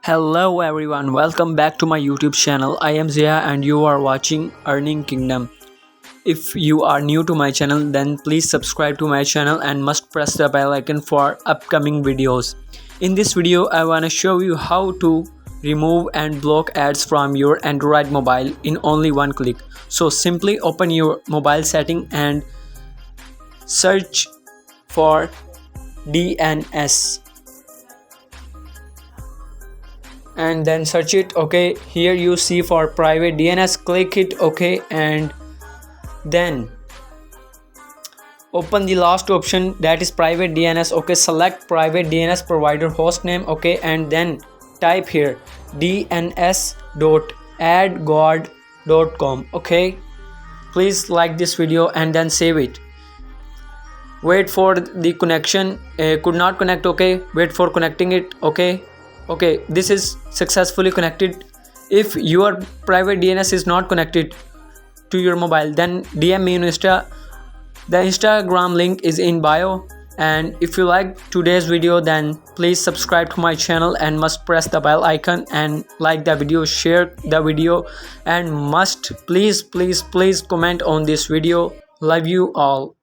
Hello everyone, welcome back to my YouTube channel. I am Zia and you are watching Earning Kingdom. If you are new to my channel, then please subscribe to my channel and must press the bell icon for upcoming videos. In this video, I want to show you how to remove and block ads from your Android mobile in only one click. So simply open your mobile setting and search for DNS. And then search it. Okay, here you see for private DNS, click it. Okay, and then open the last option, that is private DNS. Okay, select private DNS provider hostname. Okay, and then type here dns.adguard.com. okay, please like this video and then save it. Wait for the connection. Could not connect. Okay, wait for connecting it. Okay, this is successfully connected. If your private DNS is not connected to your mobile, then DM me on Insta. The Instagram link is in bio. And if you like today's video, then please subscribe to my channel and must press the bell icon and like the video, share the video, and must please comment on this video. Love you all.